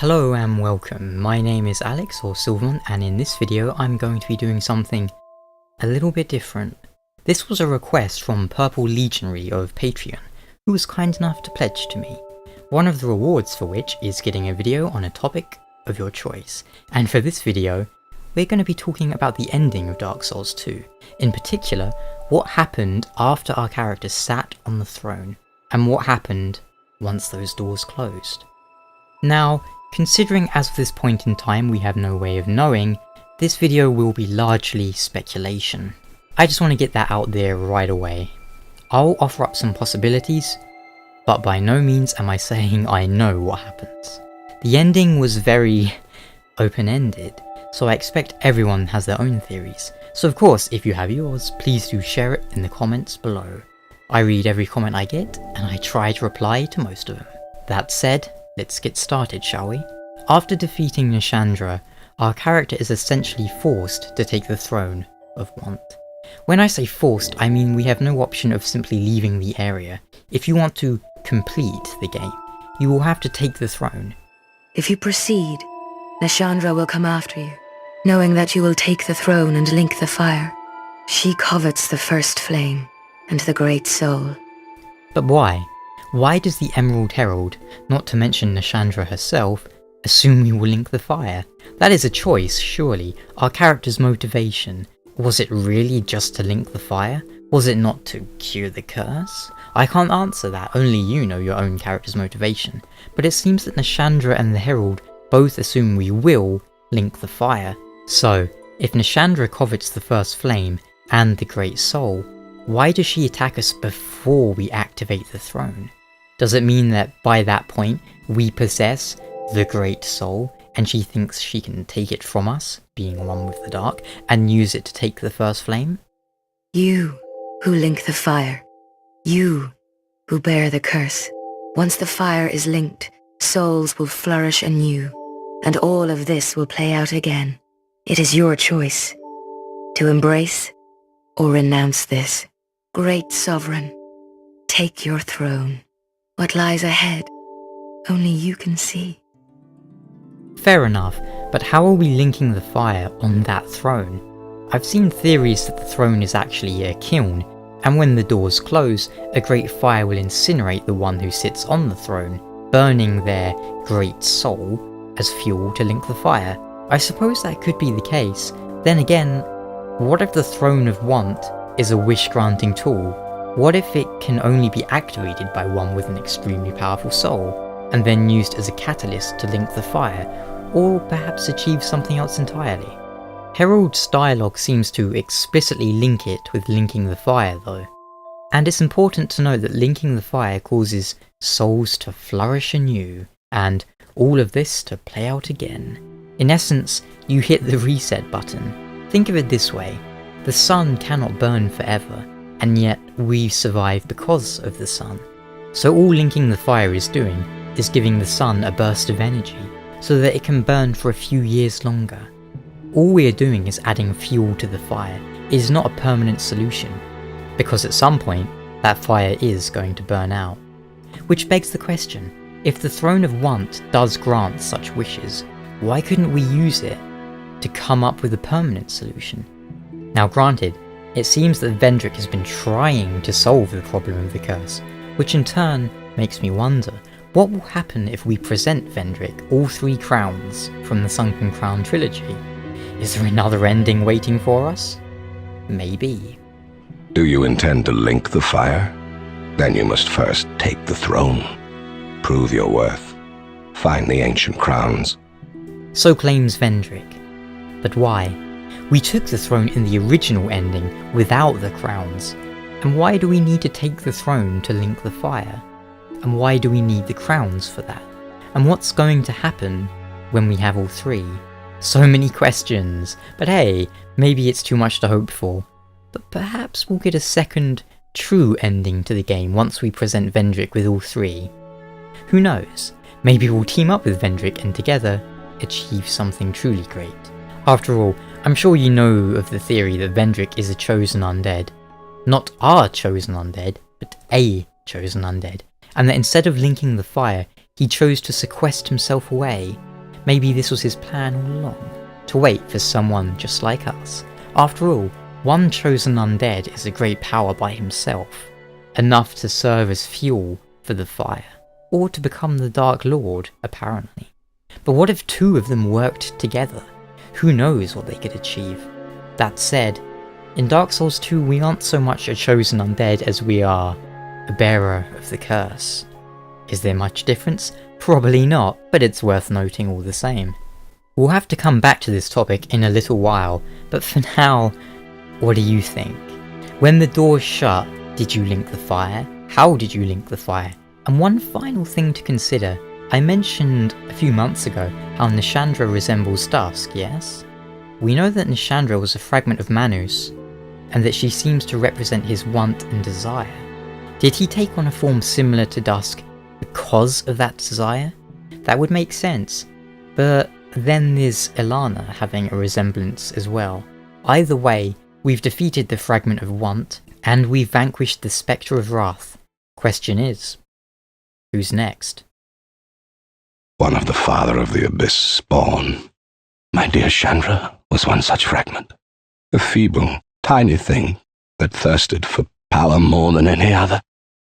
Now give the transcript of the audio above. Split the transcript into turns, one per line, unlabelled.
Hello and welcome, my name is Alex or Silverman, and in this video I'm going to be doing something a little bit different. This was a request from Purple Legionary of Patreon, who was kind enough to pledge to me. One of the rewards for which is getting a video on a topic of your choice, and for this video we're going to be talking about the ending of Dark Souls 2, in particular what happened after our character sat on the throne, and what happened once those doors closed. Now, considering as of this point in time we have no way of knowing, this video will be largely speculation. I just want to get that out there right away. I'll offer up some possibilities, but by no means am I saying I know what happens. The ending was very open-ended, so I expect everyone has their own theories. So of course, if you have yours, please do share it in the comments below. I read every comment I get, and I try to reply to most of them. That said, let's get started, shall we? After defeating Nashandra, our character is essentially forced to take the throne of Mont. When I say forced, I mean we have no option of simply leaving the area. If you want to complete the game, you will have to take the throne.
If you proceed, Nashandra will come after you, knowing that you will take the throne and link the fire. She covets the first flame and the great soul.
But why? Why does the Emerald Herald, not to mention Nashandra herself, assume we will link the fire? That is a choice, surely. Our character's motivation. Was it really just to link the fire? Was it not to cure the curse? I can't answer that, only you know your own character's motivation. But it seems that Nashandra and the Herald both assume we will link the fire. So, if Nashandra covets the first flame and the Great Soul, why does she attack us before we activate the throne? Does it mean that by that point we possess the Great Soul and she thinks she can take it from us, being one with the dark, and use it to take the first flame?
You who link the fire. You who bear the curse. Once the fire is linked, souls will flourish anew, and all of this will play out again. It is your choice to embrace or renounce this. Great Sovereign, take your throne. What lies ahead, only you can see.
Fair enough, but how are we linking the fire on that throne? I've seen theories that the throne is actually a kiln, and when the doors close, a great fire will incinerate the one who sits on the throne, burning their great soul as fuel to link the fire. I suppose that could be the case. Then again, what if the Throne of Want is a wish-granting tool? What if it can only be activated by one with an extremely powerful soul, and then used as a catalyst to link the fire, or perhaps achieve something else entirely? Herald's dialogue seems to explicitly link it with linking the fire though. And it's important to note that linking the fire causes souls to flourish anew, and all of this to play out again. In essence, you hit the reset button. Think of it this way, the sun cannot burn forever, and yet we survive because of the sun. So all linking the fire is doing is giving the sun a burst of energy, so that it can burn for a few years longer. All we are doing is adding fuel to the fire. It is not a permanent solution, because at some point, that fire is going to burn out. Which begs the question, if the Throne of Want does grant such wishes, why couldn't we use it to come up with a permanent solution? Now granted, it seems that Vendrick has been trying to solve the problem of the curse, which in turn makes me wonder, what will happen if we present Vendrick all three crowns from the Sunken Crown trilogy? Is there another ending waiting for us? Maybe.
Do you intend to link the fire? Then you must first take the throne. Prove your worth. Find the ancient crowns.
So claims Vendrick. But why? We took the throne in the original ending without the crowns. And why do we need to take the throne to link the fire? And why do we need the crowns for that? And what's going to happen when we have all three? So many questions. But hey, maybe it's too much to hope for. But perhaps we'll get a second, true ending to the game once we present Vendrick with all three. Who knows? Maybe we'll team up with Vendrick and together achieve something truly great. After all, I'm sure you know of the theory that Vendrick is a chosen undead. Not our chosen undead, but a chosen undead. And that instead of linking the fire, he chose to sequester himself away, Maybe this was his plan all along, to wait for someone just like us. After all, one chosen undead is a great power by himself, enough to serve as fuel for the fire, or to become the Dark Lord, apparently. But what if two of them worked together? Who knows what they could achieve? That said, in Dark Souls 2 we aren't so much a chosen undead as we are a bearer of the curse. Is there much difference? Probably not, but it's worth noting all the same. We'll have to come back to this topic in a little while, but for now, what do you think? When the doors shut, did you link the fire? How did you link the fire? And one final thing to consider, I mentioned a few months ago how Nishandra resembles Dusk, yes? We know that Nishandra was a fragment of Manus, and that she seems to represent his want and desire. Did he take on a form similar to Dusk because of that desire? That would make sense, but then there's Ilana having a resemblance as well. Either way, we've defeated the fragment of want, and we've vanquished the Spectre of Wrath. Question is, who's next?
One of the Father of the Abyss spawn. My dear Chandra was one such fragment. A feeble, tiny thing that thirsted for power more than any other.